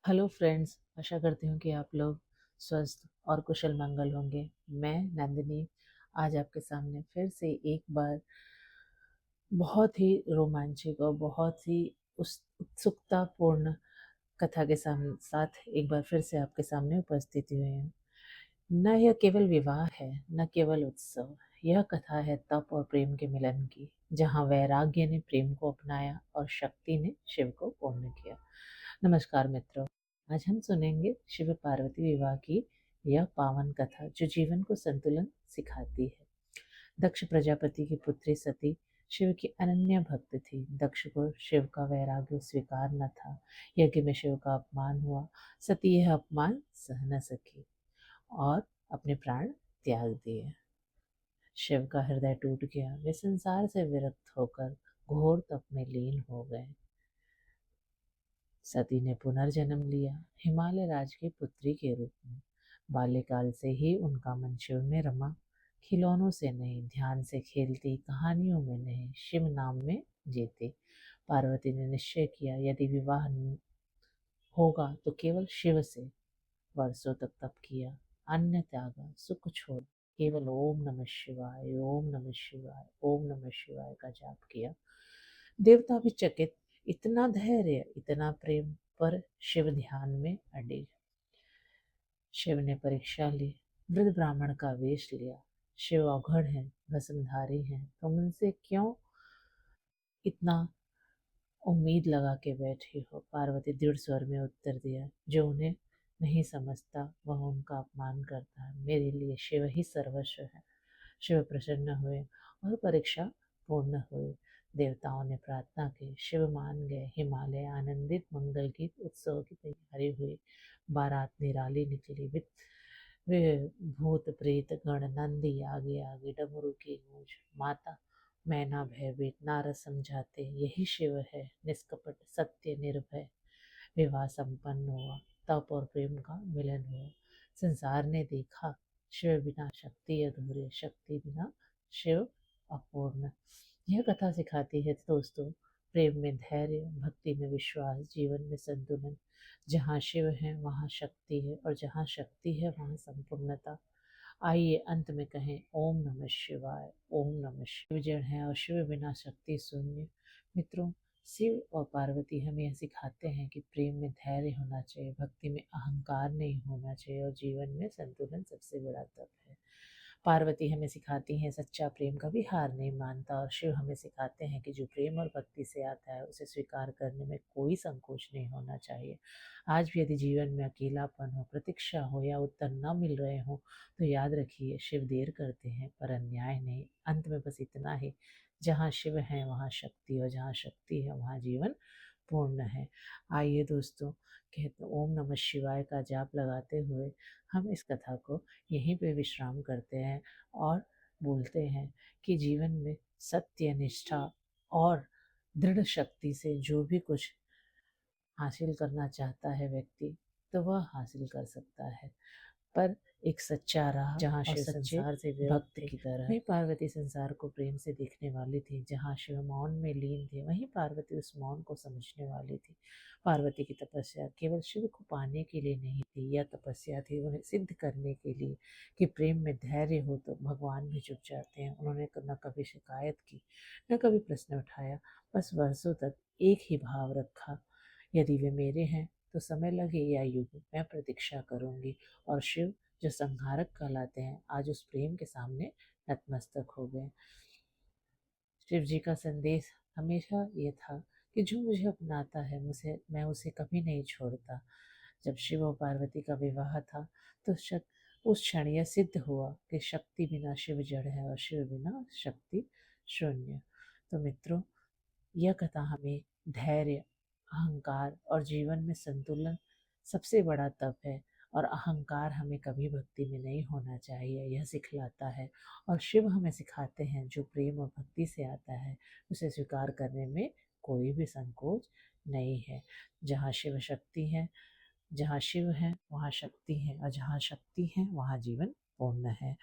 Hello friends, आशा करती हूँ कि आप लोग स्वस्थ और कुशल मंगल होंगे। मैं नंदिनी आज आपके सामने फिर से एक बार बहुत ही रोमांचक और बहुत ही उस उत्सुकतापूर्ण कथा के साथ एक बार फिर से आपके सामने उपस्थित हुई हूँ। न यह केवल विवाह है, न केवल उत्सव। यह कथा है तप और प्रेम के मिलन की, जहाँ वैराग्य ने प्रेम को अपनाया और शक्ति ने शिव को पूर्ण किया। नमस्कार मित्रों, आज हम सुनेंगे शिव पार्वती विवाह की यह पावन कथा जो जीवन को संतुलन सिखाती है। दक्ष प्रजापति की पुत्री सती शिव की अनन्य भक्त थी। दक्ष को शिव का वैराग्य स्वीकार न था। यज्ञ में शिव का अपमान हुआ। सती यह अपमान सह न सकी और अपने प्राण त्याग दिए। शिव का हृदय टूट गया। वे संसार से विरक्त होकर घोर तप में लीन हो गए। सती ने पुनर्जन्म लिया हिमालय राज की पुत्री के रूप में। बाल्यकाल से ही उनका मन शिव में रमा। खिलौनों से नहीं, ध्यान से खेलती, कहानियों में नहीं, शिव नाम में जीती। पार्वती ने निश्चय किया, यदि विवाह होगा तो केवल शिव से। वर्षों तक तप किया, अन्न त्यागा, सुख छोड़ा, केवल ओम नमः शिवाय, ओम नमः शिवाय, ओम नमः शिवाय का जाप किया। देवता भी चकित। इतना धैर्य, इतना प्रेम, पर शिव ध्यान में अड़े। शिव ने परीक्षा ली। वृद्ध ब्राह्मण का वेश लिया। शिव अवघड़ है, भस्मधारी है, तुम उनसे क्यों इतना उम्मीद लगा के बैठी हो? पार्वती दृढ़ स्वर में उत्तर दिया, जो उन्हें नहीं समझता वह उनका अपमान करता है। मेरे लिए शिव ही सर्वस्व है। शिव प्रसन्न हुए और परीक्षा पूर्ण हुई। देवताओं ने प्रार्थना की, शिव मान गए। हिमालय आनंदित, मंगल गीत, उत्सव की तैयारी हुई। बारात निराली निकली। वे भूत प्रेत गण नंदी आगे आगे, डमरू की गूंज। माता मैना भयभीत, नारद समझाते, यही शिव है, निष्कपट सत्य निर्भय। विवाह संपन्न हुआ। तप और प्रेम का मिलन हुआ। संसार ने देखा, शिव बिना शक्ति अधूरे, शक्ति बिना शिव अपूर्ण। यह कथा सिखाती है दोस्तों, प्रेम में धैर्य, भक्ति में विश्वास, जीवन में संतुलन। जहाँ शिव है वहाँ शक्ति है, और जहाँ शक्ति है वहाँ संपूर्णता। आइए अंत में कहें, ओम नमः शिवाय, ओम नमः शिव। जड़ है और शिव बिना शक्ति शून्य। मित्रों, शिव और पार्वती हमें यह सिखाते हैं कि प्रेम में धैर्य होना चाहिए, भक्ति में अहंकार नहीं होना चाहिए, और जीवन में संतुलन सबसे बड़ा तप है। पार्वती हमें सिखाती हैं सच्चा प्रेम कभी हार नहीं मानता, और शिव हमें सिखाते हैं कि जो प्रेम और भक्ति से आता है उसे स्वीकार करने में कोई संकोच नहीं होना चाहिए। आज भी यदि जीवन में अकेलापन हो, प्रतीक्षा हो, या उत्तर न मिल रहे हो, तो याद रखिए, शिव देर करते हैं पर अन्याय नहीं। अंत में बस इतना ही, जहाँ शिव है वहाँ शक्ति, और जहाँ शक्ति है वहाँ जीवन पूर्ण है। आइए दोस्तों, कहते ओम नमः शिवाय का जाप लगाते हुए हम इस कथा को यहीं पे विश्राम करते हैं, और बोलते हैं कि जीवन में सत्य, निष्ठा और दृढ़ शक्ति से जो भी कुछ हासिल करना चाहता है व्यक्ति, तो वह हासिल कर सकता है। पर एक सच्चा राह, जहाँ शिव संसार से भक्त की तरह। वहीं पार्वती संसार को प्रेम से देखने वाली थी। जहाँ शिव मौन में लीन थे, वहीं पार्वती उस मौन को समझने वाली थी। पार्वती की तपस्या केवल शिव को पाने के लिए नहीं थी, यह तपस्या थी उन्हें सिद्ध करने के लिए कि प्रेम में धैर्य हो तो भगवान भी झुक जाते हैं। उन्होंने न कभी शिकायत की, न कभी प्रश्न उठाया, बस वर्षों तक एक ही भाव रखा, यदि वे मेरे हैं तो समय लगे या युग, मैं प्रतीक्षा करूंगी। और शिव, जो संहारक कहलाते हैं, आज उस प्रेम के सामने नतमस्तक हो गए। शिव जी का संदेश हमेशा ये था कि जो मुझे अपनाता है, मैं उसे कभी नहीं छोड़ता। जब शिव और पार्वती का विवाह था, तो उस क्षण यह सिद्ध हुआ कि शक्ति बिना शिव जड़ है, और शिव बिना शक्ति शून्य। तो मित्रों, यह कथा हमें धैर्य, अहंकार और जीवन में संतुलन सबसे बड़ा तप है, और अहंकार हमें कभी भक्ति में नहीं होना चाहिए, यह सिखलाता है। और शिव हमें सिखाते हैं, जो प्रेम और भक्ति से आता है उसे स्वीकार करने में कोई भी संकोच नहीं है। जहाँ शिव शक्ति है, जहाँ शिव है वहाँ शक्ति है, और जहाँ शक्ति है वहाँ जीवन पूर्ण है।